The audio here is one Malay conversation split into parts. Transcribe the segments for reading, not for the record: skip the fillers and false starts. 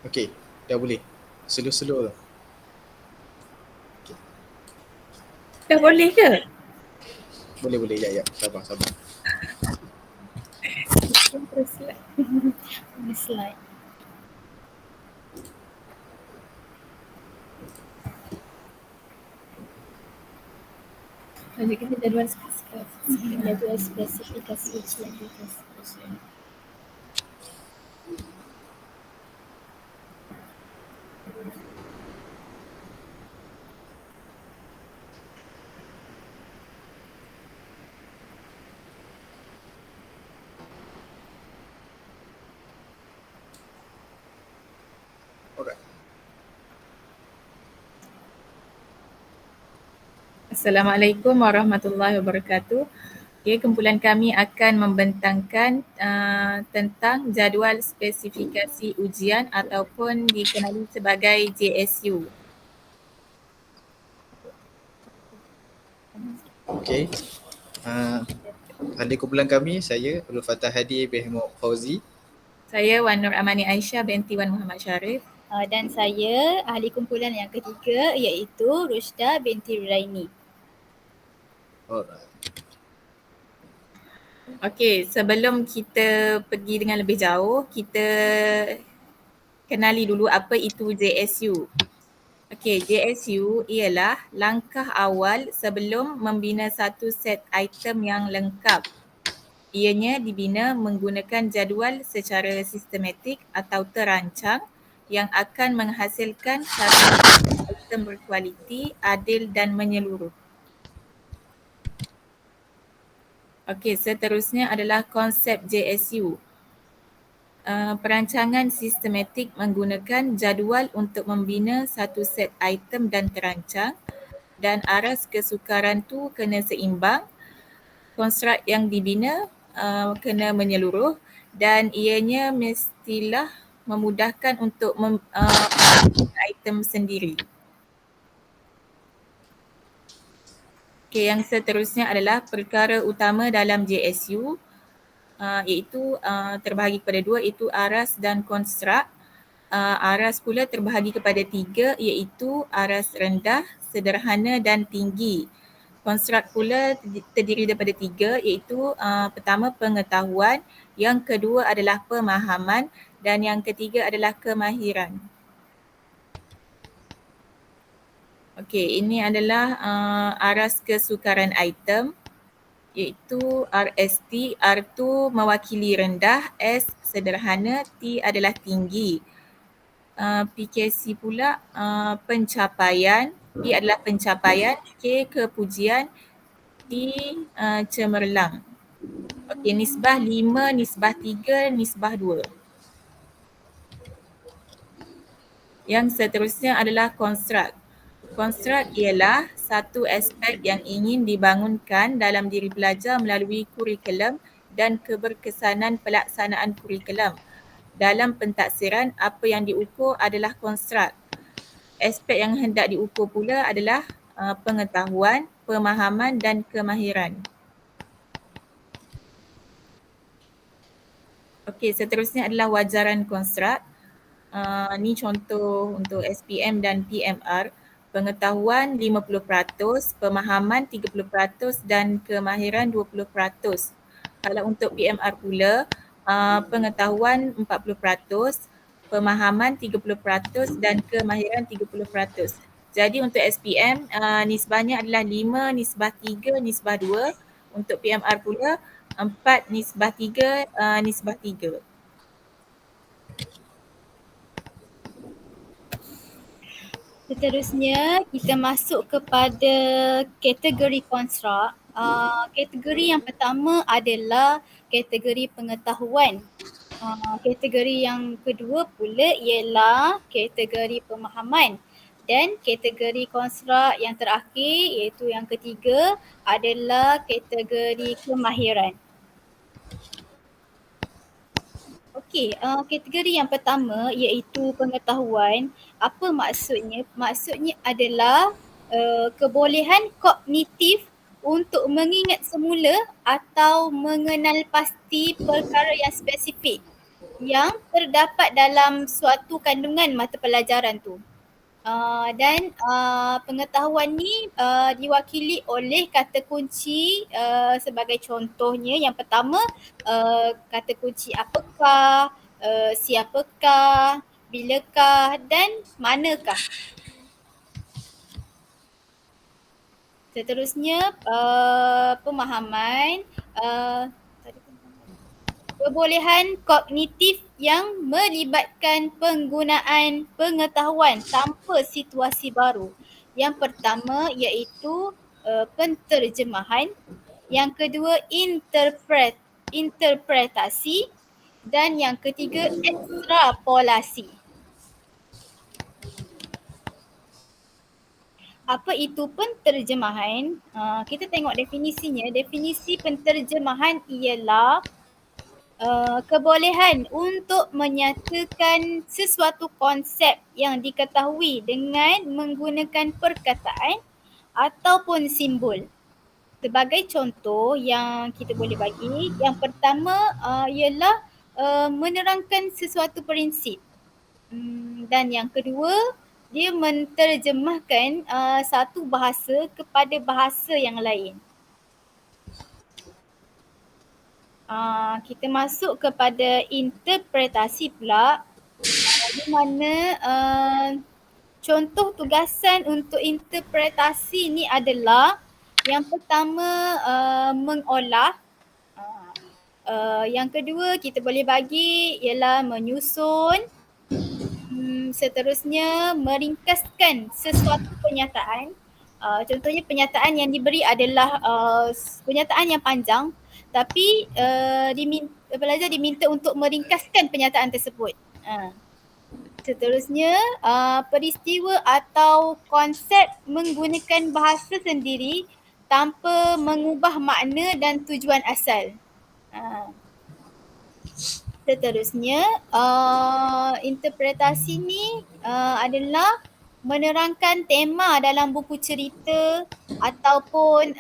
Okey, dah boleh. Slow-slow tau. Okay. Dah boleh ke? Boleh. Ya. Sabar. Terus slide. Slide. Lanjut kita jadual spesifikasi ujian. Alright. Assalamualaikum warahmatullahi wabarakatuh. Okay, kumpulan kami akan membentangkan tentang jadual spesifikasi ujian ataupun dikenali sebagai JSU. Okey. Ahli kumpulan kami, saya Abdul Fattah Hadi bin Muhammad Fauzi. Saya Wan Nur Amani Aisyah binti Wan Muhammad Syarif. Dan saya ahli kumpulan yang ketiga iaitu Rushda binti Raini. Alright. Okey, sebelum kita pergi dengan lebih jauh, kita kenali dulu apa itu JSU. Okey, JSU ialah langkah awal sebelum membina satu set item yang lengkap. Ianya dibina menggunakan jadual secara sistematik atau terancang yang akan menghasilkan satu item berkualiti, adil dan menyeluruh. Okey, seterusnya adalah konsep JSU. Perancangan sistematik menggunakan jadual untuk membina satu set item dan terancang dan aras kesukaran tu kena seimbang, konstruk yang dibina kena menyeluruh dan ianya mestilah memudahkan untuk item sendiri. Okay, yang seterusnya adalah perkara utama dalam JSU iaitu terbahagi kepada dua, iaitu aras dan konstruk. Aras pula terbahagi kepada tiga iaitu aras rendah, sederhana dan tinggi. Konstruk pula terdiri daripada tiga iaitu pertama pengetahuan, yang kedua adalah pemahaman dan yang ketiga adalah kemahiran. Okey, ini adalah aras kesukaran item iaitu RST. R tu mewakili rendah, S sederhana, T adalah tinggi. PKC pula pencapaian, P adalah pencapaian, K kepujian, T cemerlang. Okey, nisbah 5, nisbah 3, nisbah 2. Yang seterusnya adalah konstruk. Konstruk ialah satu aspek yang ingin dibangunkan dalam diri pelajar melalui kurikulum dan keberkesanan pelaksanaan kurikulum. Dalam pentaksiran, apa yang diukur adalah konstruk. Aspek yang hendak diukur pula adalah pengetahuan, pemahaman dan kemahiran. Okey, seterusnya adalah wajaran konstruk. Ni contoh untuk SPM dan PMR. Pengetahuan 50%, pemahaman 30% dan kemahiran 20%. Kalau untuk PMR pula, pengetahuan 40%, pemahaman 30% dan kemahiran 30%. Jadi untuk SPM, nisbahnya adalah 5, nisbah 3, nisbah 2. Untuk PMR pula, 4, nisbah 3, nisbah 3. Seterusnya kita masuk kepada kategori konstruk. Kategori yang pertama adalah kategori pengetahuan. Kategori yang kedua pula ialah kategori pemahaman. Dan kategori konstruk yang terakhir iaitu yang ketiga adalah kategori kemahiran. Okey, kategori yang pertama iaitu pengetahuan. Apa maksudnya? Maksudnya adalah kebolehan kognitif untuk mengingat semula atau mengenal pasti perkara yang spesifik. yang terdapat dalam suatu kandungan mata pelajaran tu. Dan pengetahuan ni diwakili oleh kata kunci sebagai contohnya. Yang pertama, kata kunci apakah, siapakah, bilakah dan manakah. Seterusnya, pemahaman kebolehan kognitif yang melibatkan penggunaan pengetahuan tanpa situasi baru. Yang pertama iaitu penterjemahan, yang kedua interpretasi dan yang ketiga ekstrapolasi. Apa itu penterjemahan? Kita tengok definisinya. Definisi penterjemahan ialah kebolehan untuk menyatakan sesuatu konsep yang diketahui dengan menggunakan perkataan ataupun simbol. Sebagai contoh yang kita boleh bagi, yang pertama ialah menerangkan sesuatu prinsip. Dan yang kedua, dia menterjemahkan satu bahasa kepada bahasa yang lain. Kita masuk kepada interpretasi pula, di mana contoh tugasan untuk interpretasi ni adalah yang pertama mengolah, yang kedua kita boleh bagi ialah menyusun, seterusnya meringkaskan sesuatu penyataan. Contohnya penyataan yang diberi adalah penyataan yang panjang, tapi pelajar diminta untuk meringkaskan penyataan tersebut. Seterusnya, peristiwa atau konsep menggunakan bahasa sendiri tanpa mengubah makna dan tujuan asal. Seterusnya, interpretasi ni adalah menerangkan tema dalam buku cerita ataupun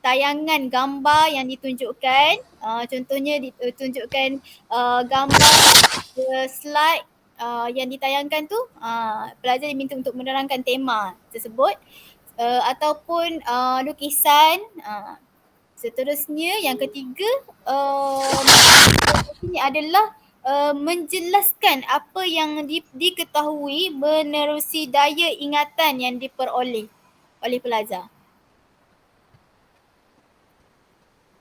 tayangan gambar yang ditunjukkan. Contohnya ditunjukkan gambar slide yang ditayangkan tu, pelajar diminta untuk menerangkan tema tersebut, ataupun lukisan. Seterusnya, yang ketiga, ini adalah menjelaskan apa yang diketahui menerusi daya ingatan yang diperoleh oleh pelajar.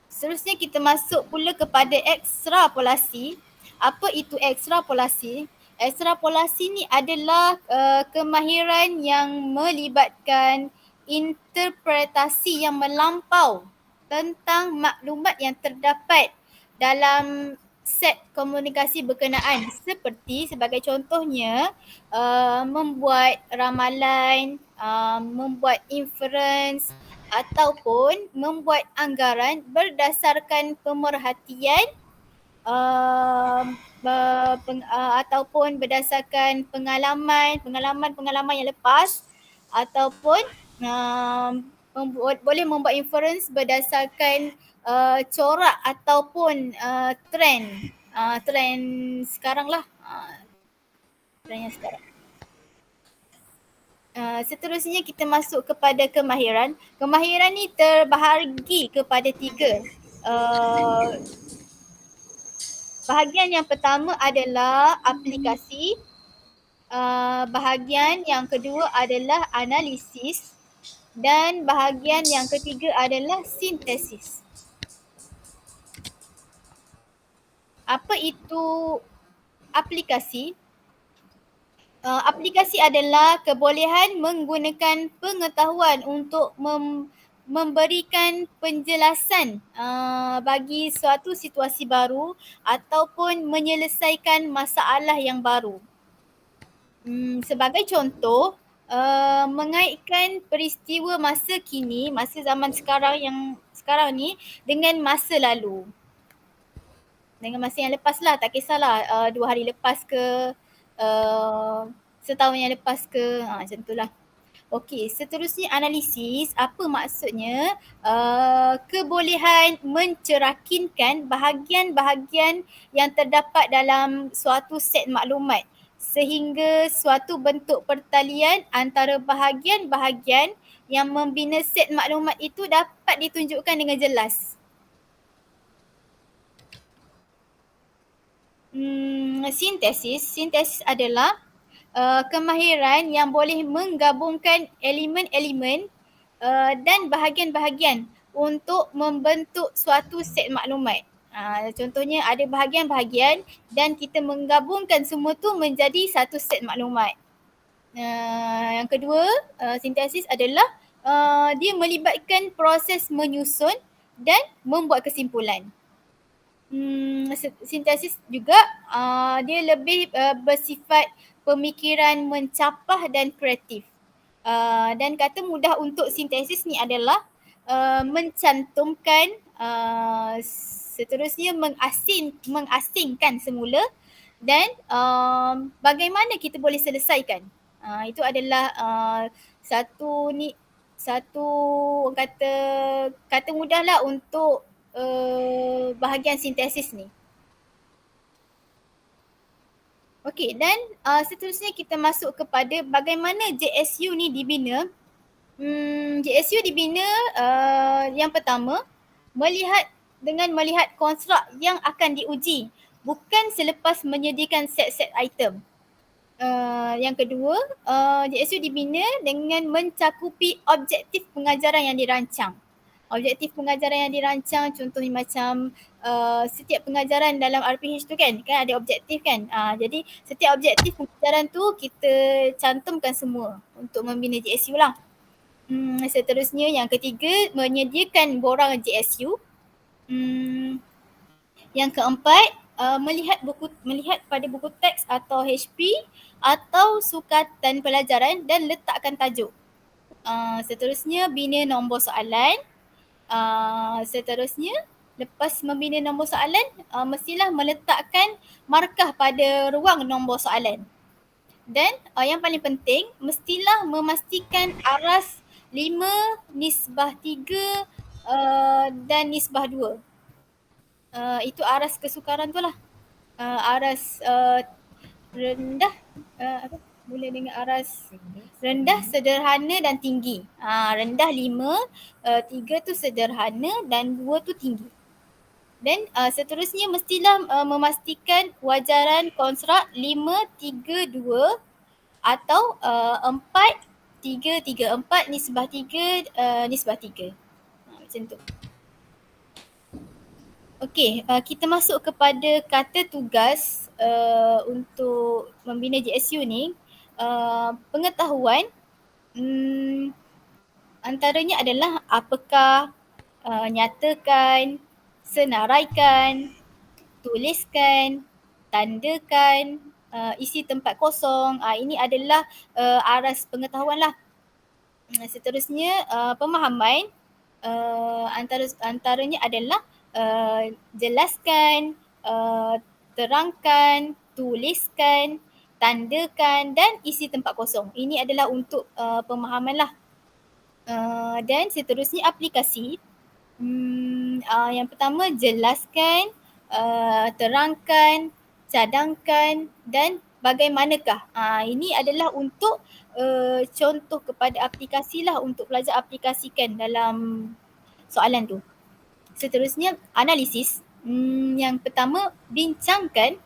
Seterusnya kita masuk pula kepada ekstrapolasi. Apa itu ekstrapolasi? Ekstrapolasi ni adalah kemahiran yang melibatkan interpretasi yang melampau tentang maklumat yang terdapat dalam set komunikasi berkenaan, seperti sebagai contohnya membuat ramalan, membuat inference ataupun membuat anggaran berdasarkan pemerhatian ataupun berdasarkan pengalaman yang lepas, ataupun boleh membuat inference berdasarkan corak ataupun trend sekarang lah, trend yang sekarang. Seterusnya kita masuk kepada kemahiran. Kemahiran ni terbahagi kepada 3. Bahagian yang pertama adalah aplikasi, bahagian yang kedua adalah analisis, dan bahagian yang ketiga adalah sintesis. Apa itu aplikasi? Aplikasi adalah kebolehan menggunakan pengetahuan untuk memberikan penjelasan bagi suatu situasi baru ataupun menyelesaikan masalah yang baru. Sebagai contoh, mengaitkan peristiwa masa kini, masa zaman sekarang ni dengan masa lalu. Dengan masa yang lepas lah, tak kisahlah 2 hari lepas ke setahun yang lepas ke, macam tu lah. Okey, seterusnya analisis. Apa maksudnya? Kebolehan mencerakinkan bahagian-bahagian yang terdapat dalam suatu set maklumat sehingga suatu bentuk pertalian antara bahagian-bahagian yang membina set maklumat itu dapat ditunjukkan dengan jelas. Sintesis adalah kemahiran yang boleh menggabungkan elemen-elemen dan bahagian-bahagian untuk membentuk suatu set maklumat. Contohnya ada bahagian-bahagian dan kita menggabungkan semua tu menjadi satu set maklumat. Yang kedua, sintesis adalah dia melibatkan proses menyusun dan membuat kesimpulan. Sintesis juga dia lebih bersifat pemikiran mencapah dan kreatif. Dan kata mudah untuk sintesis ni adalah mencantumkan, seterusnya mengasingkan semula dan bagaimana kita boleh selesaikan. Itu adalah satu kata mudahlah untuk bahagian sintesis ni. Okey, dan seterusnya kita masuk kepada bagaimana JSU ni dibina. JSU dibina yang pertama dengan melihat konstruk yang akan diuji, bukan selepas menyediakan set-set item. Yang kedua, JSU dibina dengan mencakupi objektif pengajaran yang dirancang. Objektif pengajaran yang dirancang contohnya macam setiap pengajaran dalam RPH tu kan ada objektif kan. Jadi setiap objektif pengajaran tu kita cantumkan semua untuk membina JSU lah. Seterusnya yang ketiga, menyediakan borang JSU. Yang keempat, melihat pada buku teks atau HP atau sukatan pelajaran dan letakkan tajuk. Seterusnya bina nombor soalan. Seterusnya lepas membina nombor soalan, mestilah meletakkan markah pada ruang nombor soalan. Dan yang paling penting, mestilah memastikan aras 5/3 dan nisbah 2. Itu aras kesukaran tu lah. Aras rendah, mula dengan aras rendah, sederhana dan tinggi. Rendah 5, 3 tu sederhana dan 2 tu tinggi. Dan seterusnya mestilah memastikan wajaran konstruk 5/3/2 atau 4/3/3, 4/3/3. Macam tu. Okey, kita masuk kepada kata tugas untuk membina JSU ni. Pengetahuan antaranya adalah apakah, nyatakan, senaraikan, tuliskan, tandakan, isi tempat kosong. Ini adalah aras pengetahuan lah. Seterusnya pemahaman antaranya adalah jelaskan, terangkan, tuliskan, tandakan dan isi tempat kosong. Ini adalah untuk pemahaman lah. Dan seterusnya aplikasi. Yang pertama jelaskan, terangkan, cadangkan dan bagaimanakah. Ini adalah untuk contoh kepada aplikasi lah untuk pelajar aplikasikan dalam soalan tu. Seterusnya analisis. Yang pertama bincangkan,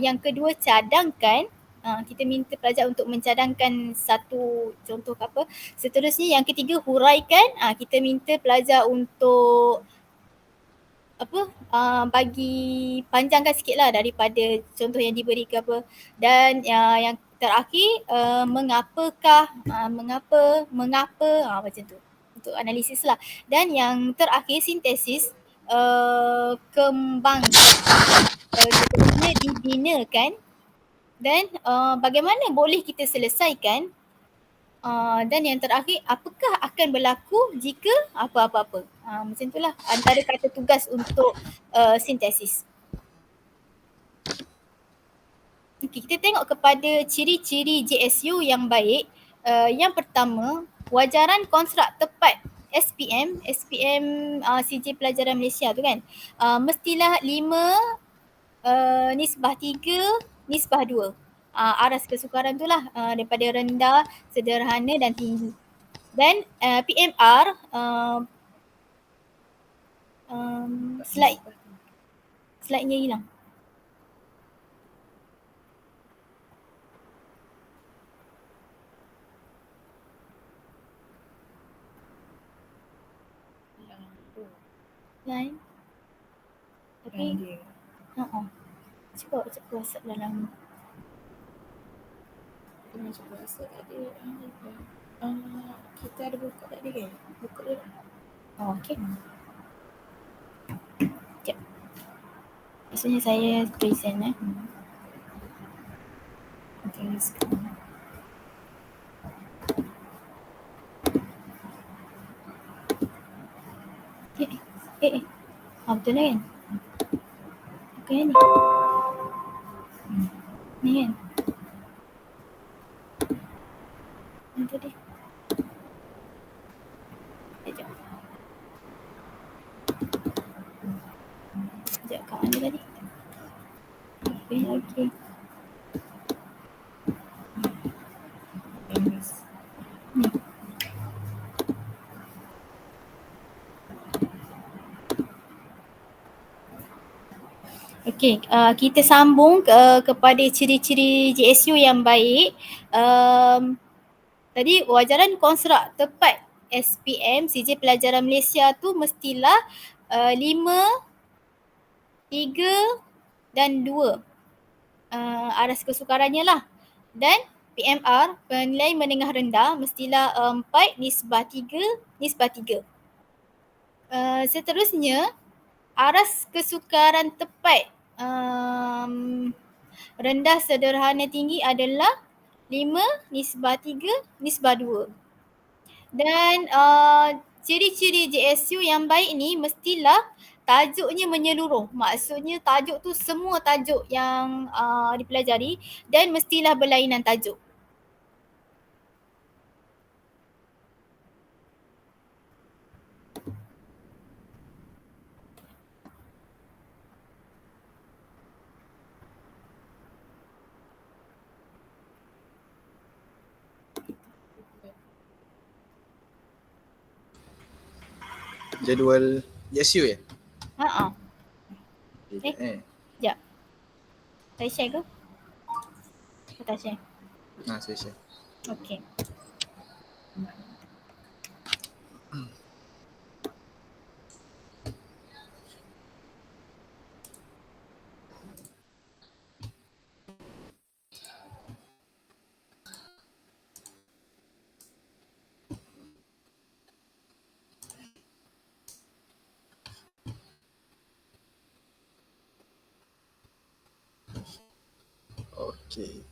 yang kedua cadangkan. Kita minta pelajar untuk mencadangkan satu contoh apa. Seterusnya yang ketiga huraikan. Kita minta pelajar untuk bagi panjangkan sikit lah daripada contoh yang diberi ke apa. Dan yang terakhir mengapakah, mengapa macam tu untuk analisis lah. Dan yang terakhir sintesis, seterusnya dibinakan dan bagaimana boleh kita selesaikan. Dan yang terakhir, apakah akan berlaku jika apa-apa-apa. Macam itulah antara kata tugas untuk sintesis. Okay, kita tengok kepada ciri-ciri JSU yang baik. Yang pertama, wajaran konstrak tepat SPM CJ Pelajaran Malaysia tu kan, mestilah 5 nisbah 3 nisbah 2. Aras kesukaran tu lah, daripada rendah, sederhana dan tinggi. Dan PMR slide-nya hilang. Lain. Tapi cuba WhatsApp dalam Cuba rasa ada kita ada buka tak dia kan? Buka dulu. okey. Sekejap. Maksudnya saya present Okay, sekarang. betul lah kan? Okey ni. Ni kan? Ni tadi. Sekejap. Sekejap, kat mana tadi? Okey. Ni. Okey, kita sambung kepada ciri-ciri GSU yang baik. Tadi wajaran konstrak tepat SPM CJ Pelajaran Malaysia tu mestilah 5, 3 dan 2. Aras kesukarannya lah. Dan PMR penilaian menengah rendah mestilah 4 nisbah 3 nisbah 3. Seterusnya aras kesukaran tepat rendah, sederhana, tinggi adalah 5 nisbah 3 nisbah 2. Dan ciri-ciri JSU yang baik ni mestilah tajuknya menyeluruh. Maksudnya tajuk tu semua tajuk yang dipelajari dan mestilah berlainan tajuk. Jadual GSU ya? Sekejap. Saya share ke? Saya tak share. Saya share. Okey. Okey.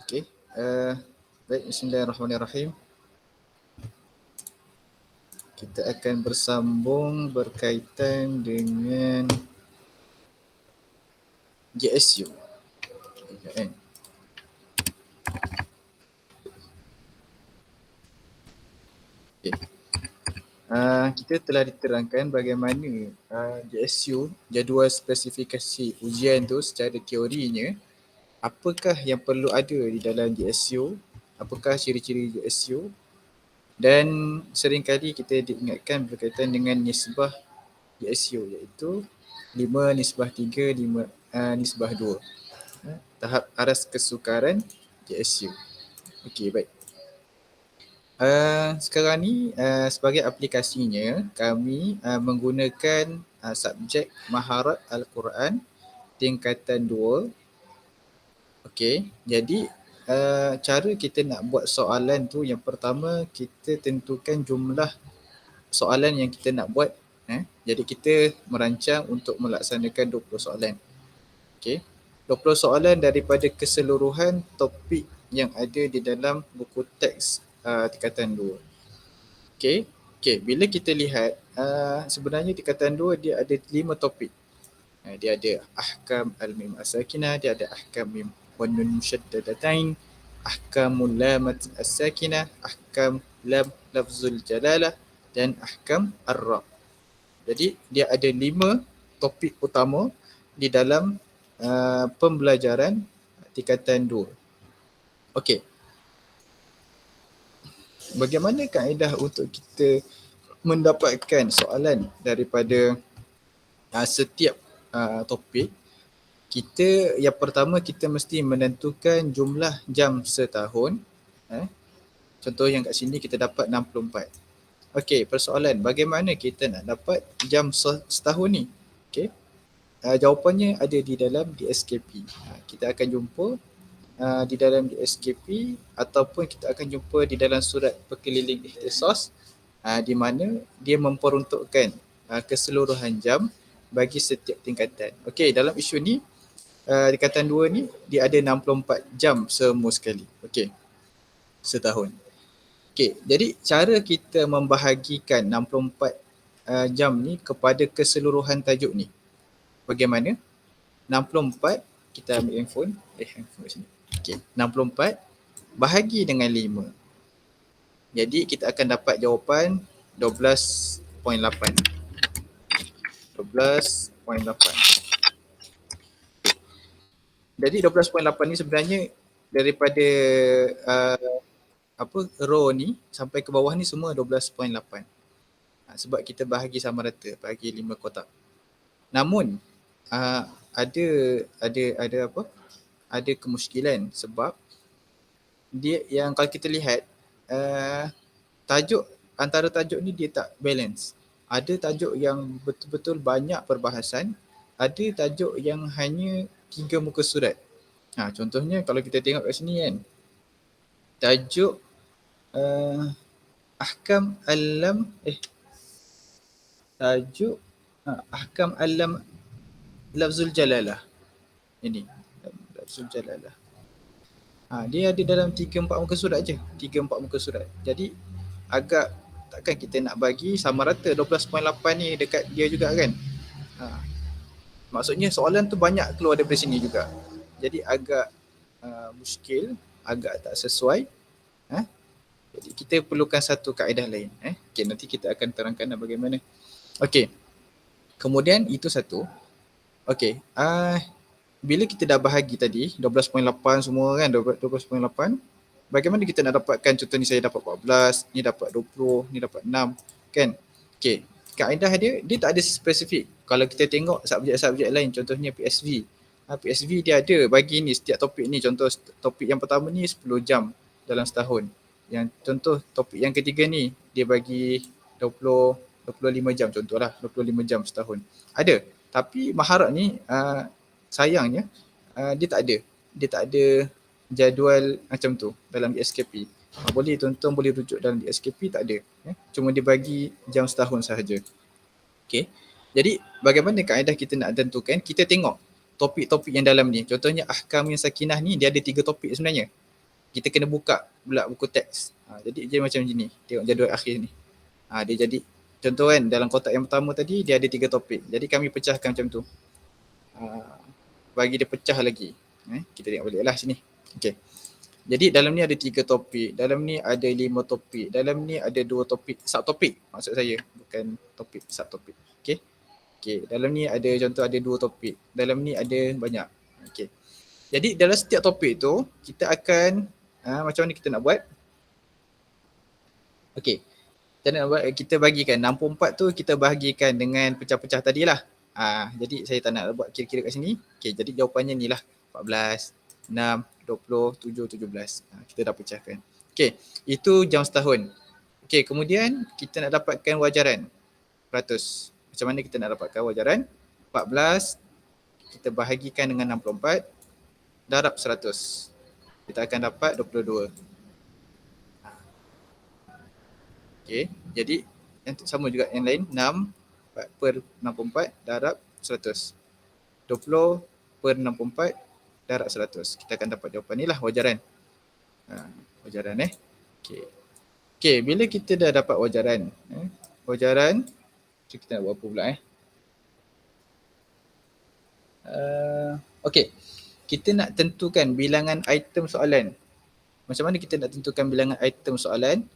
Okey. Baik, bismillahirrahmanirrahim. Kita akan bersambung berkaitan dengan GSU. Okay. Kita telah diterangkan bagaimana GSU, jadual spesifikasi ujian tu secara teorinya, apakah yang perlu ada di dalam GSU, apakah ciri-ciri GSU, dan seringkali kita diingatkan berkaitan dengan nisbah GSU iaitu 5 nisbah 3, 5 nisbah 2. Tahap aras kesukaran GSU. Okey, baik. Sekarang ni sebagai aplikasinya kami menggunakan subjek Maharat Al-Quran tingkatan 2. Okey, jadi cara kita nak buat soalan tu, yang pertama kita tentukan jumlah soalan yang kita nak buat. Jadi kita merancang untuk melaksanakan 20 soalan. Okey, 20 soalan daripada keseluruhan topik yang ada di dalam buku teks tingkatan 2. Okey, bila kita lihat sebenarnya tingkatan 2 dia ada 5 topik. Dia ada ahkam al-mim as-sakinah, dia ada ahkam mim wan nun musyaddadatain, ahkamul lam as-sakinah, ahkam lam lafzul jalalah dan ahkam ar-ra. Jadi dia ada 5 topik utama di dalam pembelajaran tingkatan 2. Okey. Bagaimana kaedah untuk kita mendapatkan soalan daripada setiap topik? Yang pertama kita mesti menentukan jumlah jam setahun. Contoh yang kat sini kita dapat 64. Okey, persoalan bagaimana kita nak dapat jam setahun ni? Okey. Jawapannya ada di dalam DSKP. Kita akan jumpa di dalam DSKP ataupun kita akan jumpa di dalam surat perkeliling ikhtisas di mana dia memperuntukkan keseluruhan jam bagi setiap tingkatan. Okey, dalam isu ni tingkatan 2 ni dia ada 64 jam semua sekali. Okey. Setahun. Okey, jadi cara kita membahagikan 64 jam ni kepada keseluruhan tajuk ni. Bagaimana? 64 kita ambil handphone kat sini. Okey, 64 bahagi dengan 5. Jadi kita akan dapat jawapan 12.8. 12.8. Jadi 12.8 ni sebenarnya daripada row ni sampai ke bawah ni semua 12.8. Sebab kita bahagi sama rata, bahagi 5 kotak. Namun ada kemusykilan sebab dia yang kalau kita lihat antara tajuk ni dia tak balance. Ada tajuk yang betul-betul banyak perbahasan, ada tajuk yang hanya 3 muka surat. Contohnya kalau kita tengok kat sini kan, tajuk ahkam al-lam tajuk ahkam al-lam lafzul jalalah. Ini lafzul jalalah. Dia ada dalam 3-4 muka surat je. 3-4 muka surat. Jadi agak takkan kita nak bagi sama rata 12.8 ni dekat dia juga kan. Maksudnya soalan tu banyak keluar daripada sini juga. Jadi agak muskil, agak tak sesuai. Jadi kita perlukan satu kaedah lain. Okay, nanti kita akan terangkan bagaimana. Okey. Kemudian itu satu. Okey. Bila kita dah bahagi tadi 12.8 semua kan, 12.8, bagaimana kita nak dapatkan? Contoh ni saya dapat 14, ni dapat 20, ni dapat 6 kan. Okey, kaedah dia tak ada spesifik. Kalau kita tengok subjek-subjek lain, contohnya PSV. PSV dia ada bagi ni setiap topik ni. Contoh topik yang pertama ni 10 jam dalam setahun. Yang contoh topik yang ketiga ni dia bagi 25 jam contohlah, 25 jam setahun. Ada. Tapi Maharat ni sayangnya dia tak ada jadual macam tu dalam DSKP. Boleh tuan-tuan boleh rujuk dalam DSKP, tak ada. Cuma dia bagi jam setahun sahaja. Okey. Jadi bagaimana kaedah kita nak tentukan? Kita tengok topik-topik yang dalam ni. Contohnya ahkam yang sakinah ni dia ada 3 topik sebenarnya. Kita kena buka pula buku teks. Jadi dia macam ni. Tengok jadual akhir ni. Dia jadi contoh kan dalam kotak yang pertama tadi dia ada 3 topik. Jadi kami pecahkan macam tu. Bagi dia pecah lagi. Kita tengok balik lah sini. Okey. Jadi dalam ni ada 3 topik. Dalam ni ada 5 topik. Dalam ni ada 2 topik. Subtopik maksud saya. Bukan topik, subtopik. Okey. Okey. Dalam ni ada contoh ada 2 topik. Dalam ni ada banyak. Okey. Jadi dalam setiap topik tu kita akan macam mana kita nak buat? Okey. Kita bagikan 64 tu kita bahagikan dengan pecah-pecah tadilah. Jadi saya tak nak buat kira-kira kat sini. Okey, jadi jawapannya ni lah 14, 6, 20, 7, 17. Kita dah pecahkan. Okey, itu jam setahun. Okey, kemudian kita nak dapatkan wajaran peratus. Macam mana kita nak dapatkan wajaran? 14 kita bahagikan dengan 64 darab 100. Kita akan dapat 22. Okey, jadi yang sama juga yang lain 6 per 64 darab 100. 20 per 64 darab 100. Kita akan dapat jawapan ni lah wajaran. Wajaran Okey. Okey, bila kita dah dapat wajaran. Wajaran, kita nak buat apa pula Okey. Kita nak tentukan bilangan item soalan. Macam mana kita nak tentukan bilangan item soalan?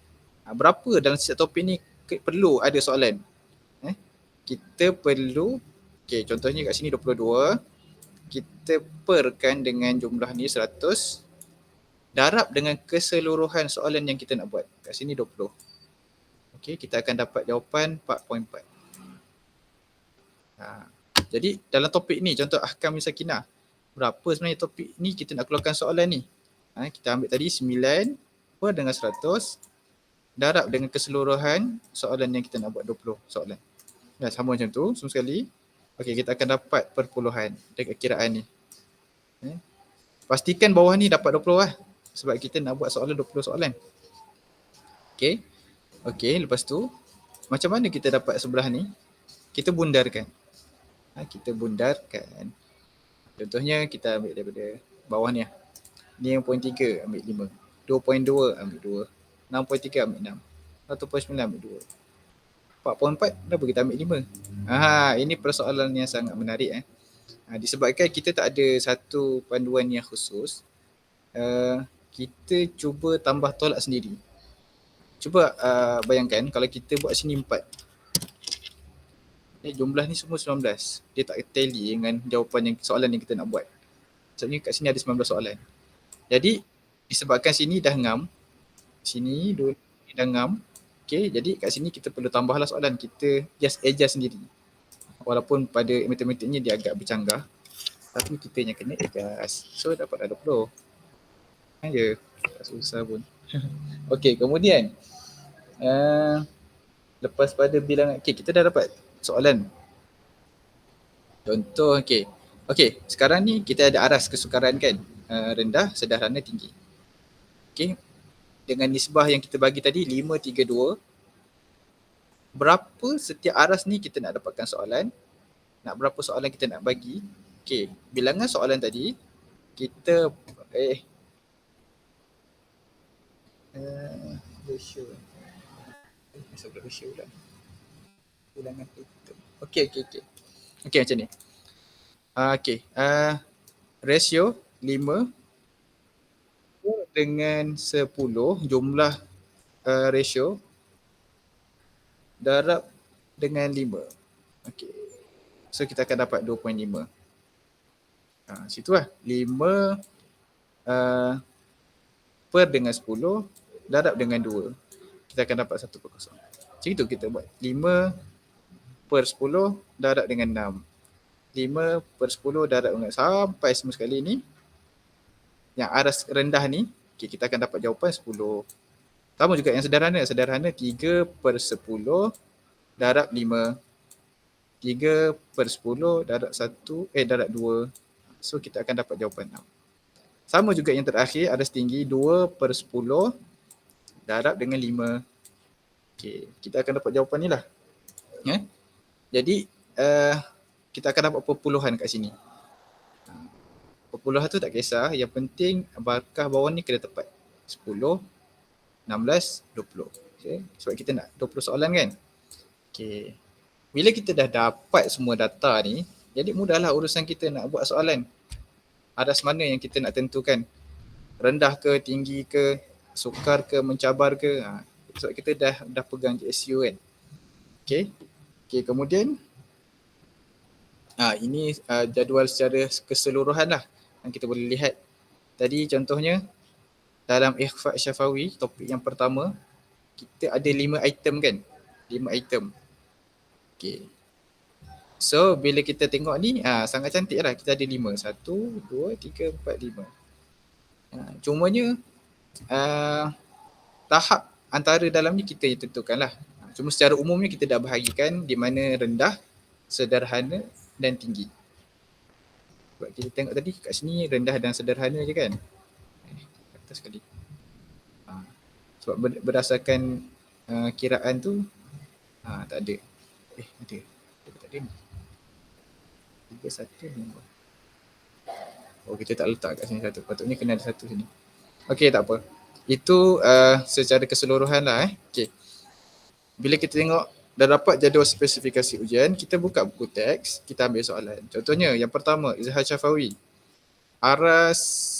Berapa dalam setiap topik ni perlu ada soalan? Kita perlu, contohnya kat sini 22, kita perkan dengan jumlah ni 100, darab dengan keseluruhan soalan yang kita nak buat. Kat sini 20. Kita akan dapat jawapan 4.4. Jadi dalam topik ni, contoh ahkam sakinah, berapa sebenarnya topik ni kita nak keluarkan soalan ni? Kita ambil tadi 9 per dengan 100, darab dengan keseluruhan soalan yang kita nak buat 20 soalan. Dah sama macam tu, semua sekali. Kita akan dapat perpuluhan dekat kiraan ni. Pastikan bawah ni dapat 20 lah. Sebab kita nak buat soalan 20 soalan. Lepas tu, macam mana kita dapat sebelah ni? Kita bundarkan. Contohnya kita ambil daripada bawah ni lah. Ni yang poin 3 ambil 5. 2.2 ambil 2. 6.3 ambil 6. 1.9 ambil 2. 4.4 kenapa kita ambil 5? Ini persoalan yang sangat menarik. Disebabkan kita tak ada satu panduan yang khusus, kita cuba tambah tolak sendiri. Cuba bayangkan kalau kita buat sini 4. Jumlah ni semua 19. Dia tak tally dengan jawapan yang soalan yang kita nak buat. Maksudnya kat sini ada 19 soalan. Jadi disebabkan sini dah ngam, sini dua ni dah ngam. Jadi kat sini kita perlu tambahlah soalan, kita just adjust sendiri. Walaupun pada matematiknya dia agak bercanggah, tapi kita yang kena adjust. So dapat dah 20. Ya, tak susah pun. Kemudian lepas pada bilangan, kita dah dapat soalan. Contoh, sekarang ni kita ada aras kesukaran kan, rendah, sederhana, tinggi. Dengan nisbah yang kita bagi tadi 5, 3, 2, berapa setiap aras ni kita nak dapatkan soalan, berapa soalan kita nak bagi. Bilangan soalan tadi kita ratio lah. Bilangan itu. Macam ni. Ratio 5 dengan 10 jumlah ratio darab dengan 5. So kita akan dapat 2.5. Situ lah. 5 per dengan 10 darab dengan 2. Kita akan dapat 1/0. Macam itu kita buat. 5 per 10 darab dengan 6. 5 per 10 darab dengan sampai semua sekali ni. Yang aras rendah ni, kita akan dapat jawapan 10. Sama juga yang sederhana. Sederhana 3 per 10 darab 5. 3 per 10 darab 2. So kita akan dapat jawapan 6. Sama juga yang terakhir, aras tinggi 2 per 10 darab dengan 5. Kita akan dapat jawapan ni lah. Jadi kita akan dapat perpuluhan kat sini. Perpuluhan tu tak kisah, yang penting markah bawah ni kena tepat. 10, 16, 20. Sebab kita nak 20 soalan kan. Bila kita dah dapat semua data ni, jadi mudahlah urusan kita nak buat soalan. Aras mana yang kita nak tentukan, rendah ke, tinggi ke, sukar ke, mencabar ke. Sebab kita dah pegang GSU kan. Kemudian ini jadual secara keseluruhan lah yang kita boleh lihat. Tadi contohnya dalam ikhfa syafawi, topik yang pertama, kita ada 5 item kan. 5 item. So bila kita tengok ni, sangat cantik lah. Kita ada 5. 1, 2, 3, 4, 5. Cumanya tahap antara dalam ni kita yang tentukan lah. Cuma secara umumnya kita dah bahagikan di mana rendah, sederhana dan tinggi. Sebab kita tengok tadi kat sini rendah dan sederhana je kan. Atas sekali. Sebab berdasarkan kiraan tu tak ada. Ada. Tak ada ni. 3, 1, 5. Kita tak letak kat sini satu. Patutnya kena ada satu sini. Tak apa. Itu secara keseluruhan lah. Bila kita tengok dah dapat jadual spesifikasi ujian, kita buka buku teks, kita ambil soalan. Contohnya yang pertama, Izhar Syafawi. Aras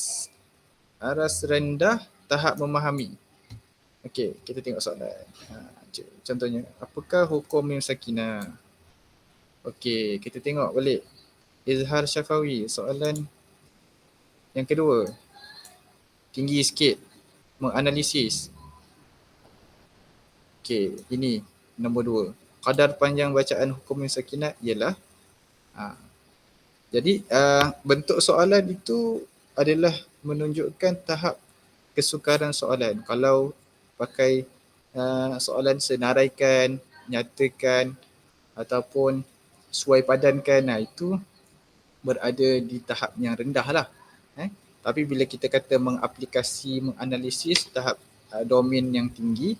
rendah tahap memahami. Okey, kita tengok soalan. Contohnya, apakah hukum mim sakinah? Okey, kita tengok balik. Izhar Syafawi, soalan yang kedua. Tinggi sikit, menganalisis. Okey, ini nombor 2. Kadar panjang bacaan hukum mim sakinah ialah jadi bentuk soalan itu adalah menunjukkan tahap kesukaran soalan. Kalau pakai soalan senaraikan, nyatakan ataupun suai padankan, itu berada di tahap yang rendah lah. Tapi bila kita kata mengaplikasi, menganalisis tahap domain yang tinggi,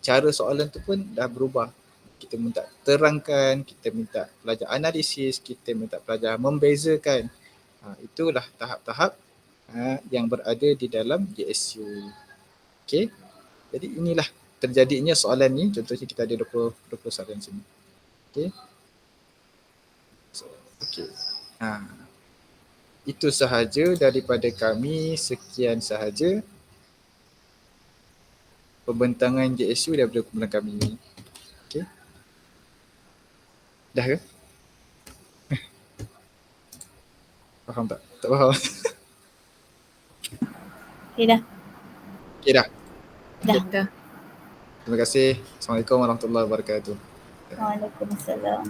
cara soalan tu pun dah berubah. Kita minta terangkan, kita minta pelajar analisis, kita minta pelajar membezakan. Itulah tahap-tahap yang berada di dalam JSU. Okey. Jadi inilah terjadinya soalan ni. Contohnya kita ada 20 soalan sini. Okey. Okey. Itu sahaja daripada kami. Sekian sahaja pembentangan JSU daripada kumpulan kami ni. Okey. Dah ke? Faham tak? Tak faham? Okay dah. Okey dah. Dah. Terima kasih. Assalamualaikum warahmatullahi wabarakatuh. Waalaikumsalam.